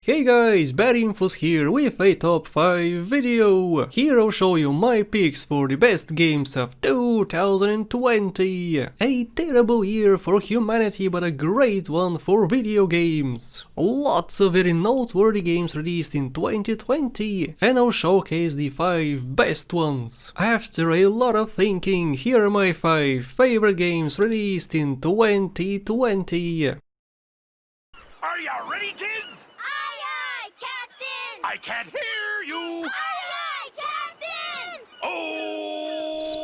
Hey guys, Bad Infos here with a top 5 video. Here I'll show you my picks for the best games of 2020. A terrible year for humanity but a great one for video games. Lots of very noteworthy games released in 2020 and I'll showcase the 5 best ones. After a lot of thinking, here are my 5 favorite games released in 2020. Are you ready, kids? Aye, Captain! I can't hear you! Aye, Captain! Oh!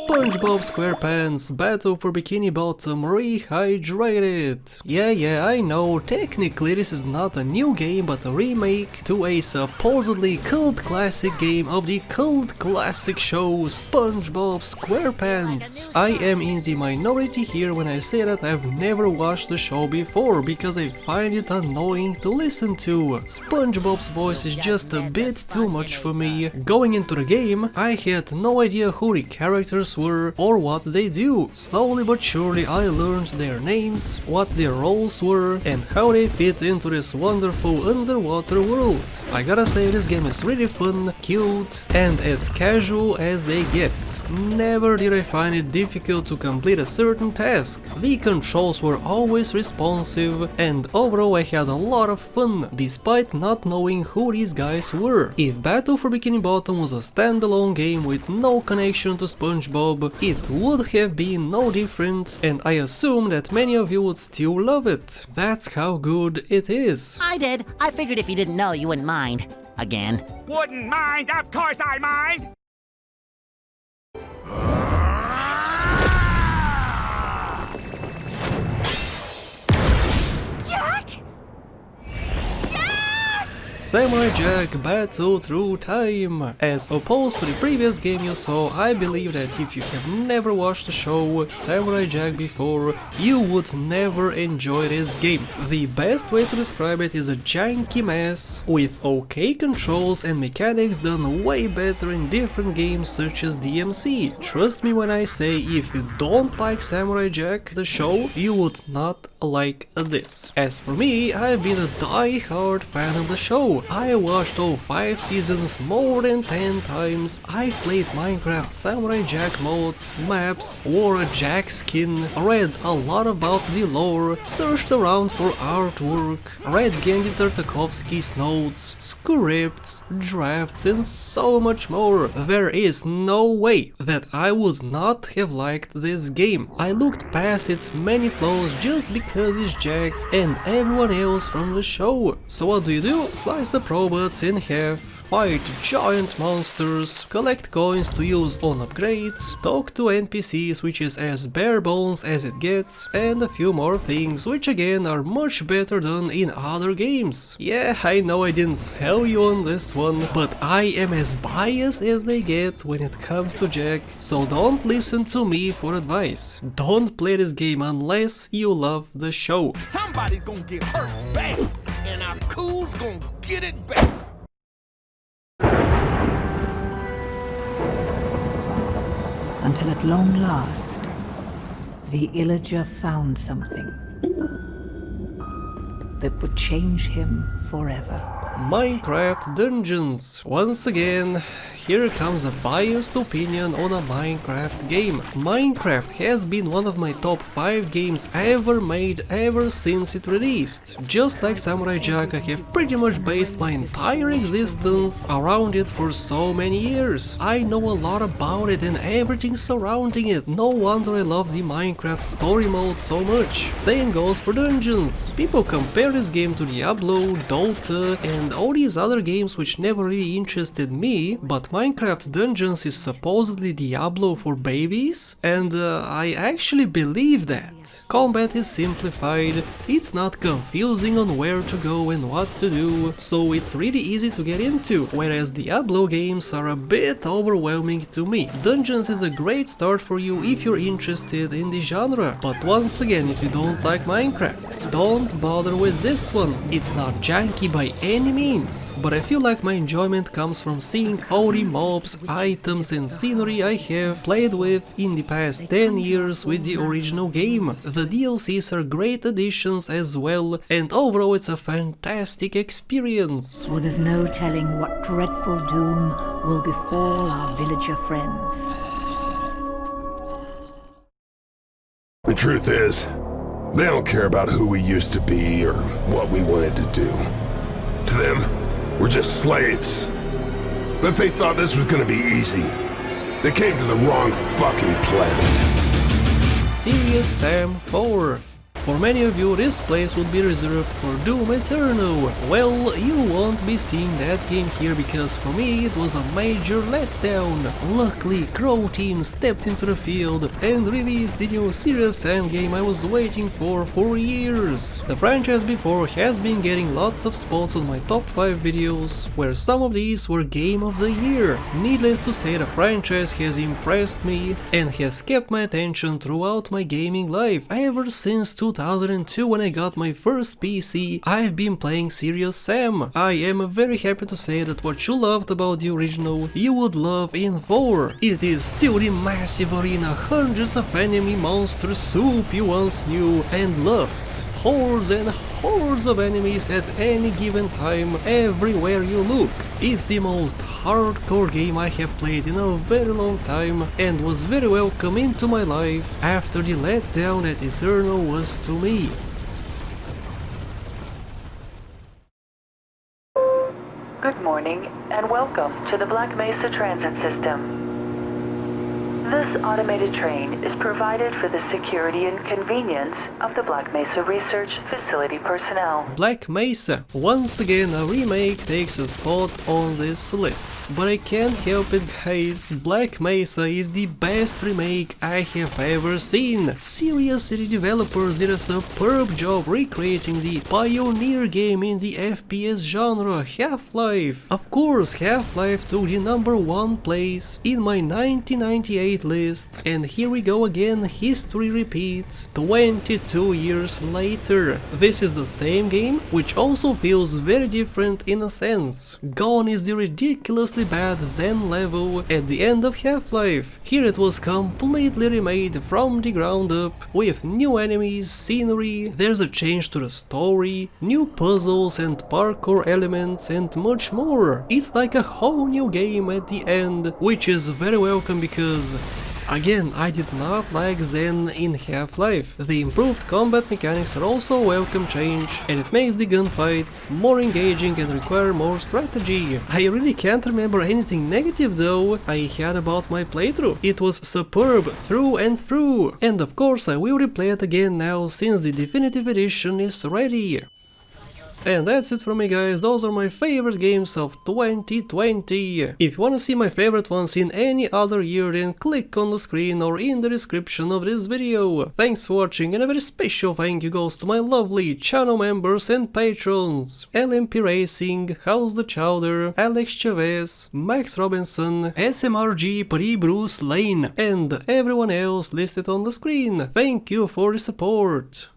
SpongeBob SquarePants Battle for Bikini Bottom Rehydrated. Yeah, I know, technically this is not a new game but a remake to a supposedly cult classic game of the cult classic show SpongeBob SquarePants. I am in the minority here when I say that I've never watched the show before because I find it annoying to listen to. SpongeBob's voice is just a bit too much for me. Going into the game, I had no idea who the characters were or what they do. Slowly but surely I learned their names, what their roles were and how they fit into this wonderful underwater world. I gotta say this game is really fun, cute and as casual as they get. Never did I find it difficult to complete a certain task. The controls were always responsive and overall I had a lot of fun despite not knowing who these guys were. If Battle for Bikini Bottom was a standalone game with no connection to SpongeBob, it would have been no different and I assume that many of you would still love it. That's how good it is. I did. I figured if you didn't know, you wouldn't mind. Again. Wouldn't mind? Of course I mind! Jack! Samurai Jack Battle Through Time. As opposed to the previous game you saw, I believe that if you have never watched the show Samurai Jack before, you would never enjoy this game. The best way to describe it is a janky mess with okay controls and mechanics done way better in different games such as DMC. Trust me when I say if you don't like Samurai Jack, the show, you would not like this. As for me, I've been a die-hard fan of the show. I watched all 5 seasons more than 10 times, I've played Minecraft Samurai Jack mods, maps, wore a Jack skin, read a lot about the lore, searched around for artwork, read Gendy Tartakovsky's notes, scripts, drafts and so much more. There is no way that I would not have liked this game. I looked past its many flaws just because it's Jack and everyone else from the show. So what do? Slice up robots in half, fight giant monsters, collect coins to use on upgrades, talk to NPCs which is as bare bones as it gets, and a few more things which again are much better done in other games. Yeah, I know I didn't sell you on this one, but I am as biased as they get when it comes to Jack, so don't listen to me for advice. Don't play this game unless you love the show. Somebody's gonna get hurt bad, and our cool's gonna get it back! Until at long last, the Illager found something that would change him forever. Minecraft Dungeons. Once again, here comes a biased opinion on a Minecraft game. Minecraft has been one of my top 5 games ever made ever since it released. Just like Samurai Jack, I have pretty much based my entire existence around it for so many years. I know a lot about it and everything surrounding it. No wonder I love the Minecraft story mode so much. Same goes for Dungeons. People compare this game to Diablo, Dota and all these other games which never really interested me, but Minecraft Dungeons is supposedly Diablo for babies, and I actually believe that. Combat is simplified, it's not confusing on where to go and what to do, so it's really easy to get into, whereas Diablo games are a bit overwhelming to me. Dungeons is a great start for you if you're interested in the genre, but once again, if you don't like Minecraft, don't bother with this one. It's not janky by any means, but I feel like my enjoyment comes from seeing all the mobs, items and scenery I have played with in the past 10 years with the original game. The DLCs are great additions as well, and overall it's a fantastic experience. For there's no telling what dreadful doom will befall our villager friends. The truth is, they don't care about who we used to be or what we wanted to do. To them, we're just slaves. But if they thought this was gonna be easy, they came to the wrong fucking planet. Serious Sam 4. For many of you, this place would be reserved for Doom Eternal. Well, you won't be seeing that game here because for me it was a major letdown. Luckily, Crow Team stepped into the field and released the new Serious Sam game I was waiting for years. The franchise before has been getting lots of spots on my top 5 videos, where some of these were Game of the Year. Needless to say, the franchise has impressed me and has kept my attention throughout my gaming life ever since 2002 when I got my first PC. I've been playing Serious Sam. I am very happy to say that what you loved about the original, you would love in 4. It is still the massive arena, hundreds of enemy monster soup you once knew and loved. Hordes and hordes of enemies at any given time, everywhere you look. It's the most hardcore game I have played in a very long time and was very welcome into my life after the letdown that Eternal was to me. Good morning and welcome to the Black Mesa Transit System. This automated train is provided for the security and convenience of the Black Mesa Research Facility personnel. Black Mesa. Once again a remake takes a spot on this list. But I can't help it guys, Black Mesa is the best remake I have ever seen. Seriously, the developers did a superb job recreating the pioneer game in the FPS genre, Half-Life. Of course, Half-Life took the #1 place in my 1998 list, and here we go again, history repeats 22 years later. This is the same game, which also feels very different in a sense. Gone is the ridiculously bad Zen level at the end of Half-Life. Here it was completely remade from the ground up, with new enemies, scenery, there's a change to the story, new puzzles and parkour elements and much more. It's like a whole new game at the end, which is very welcome because again, I did not like Zen in Half-Life. The improved combat mechanics are also a welcome change, and it makes the gunfights more engaging and require more strategy. I really can't remember anything negative though I had about my playthrough. It was superb through and through. And of course I will replay it again now since the definitive edition is ready. And that's it from me guys, those are my favorite games of 2020. If you wanna see my favorite ones in any other year, then click on the screen or in the description of this video. Thanks for watching, and a very special thank you goes to my lovely channel members and patrons: LMP Racing, House the Chowder, Alex Chavez, Max Robinson, SMRG Pri Bruce Lane, and everyone else listed on the screen. Thank you for the support.